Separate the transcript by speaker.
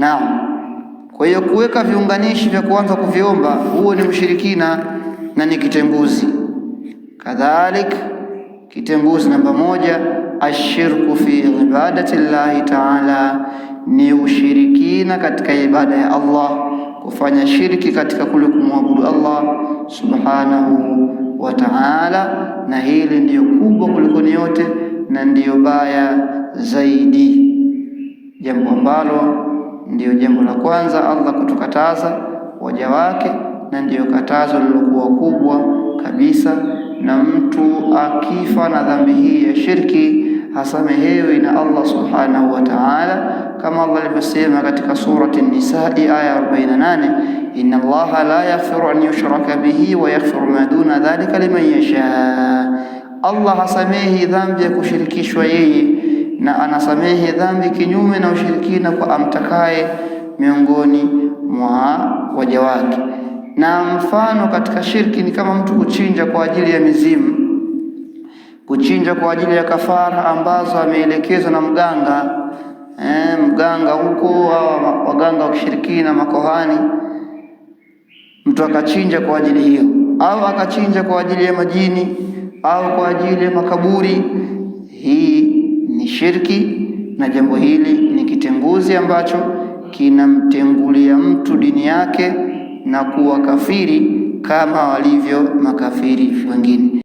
Speaker 1: Naam, kwa hiyo kuweka viunganishi vya kuanza kuviomba, huo ni ushirikina na ni kitenguzi. Kadhalik, kitenguzi namba 1, ashirku fi ibadati llahi taala, ni ushirikina katika ibada ya Allah, kufanya shirki katika kule kumwabudu Allah subhanahu wa ta'ala, na hili ndiyo kubwa kuliko yote na ndiyo baya zaidi, jambo ambalo ndiyo jambo la kwanza Allah kutukataza waja wake, na ndiyo katazo lilokuwa kubwa kabisa. Na mtu akifa na dhambi hii ya shirki hasamehewi na Allah subhanahu wa ta'ala, kama Allah alivyosema katika surati An-Nisa aya 48, inna Allaha la yaghfiru an yushraka bihi wa yaghfiru ma duna dhalika liman yasha. Allah hasamehi dhambi ya kushirikishwa yeye, na anasamehe dhambi kinyume na ushirikina kwa amtakaye miongoni mwa waja wake. Na mfano katika shirki ni kama mtu kuchinja kwa ajili ya mizimu, kuchinja kwa ajili ya kafara ambazo ameelekezwa na mganga huko, au waganga wa kishirikina, makohani. Mtu akachinja kwa ajili hiyo, au akachinja kwa ajili ya majini au kwa ajili ya makaburi, hii ni shirki, na jambo hili ni kitenguzi ambacho kinamtengulia mtu dini yake na kuwa kafiri kama walivyo makafiri wengine.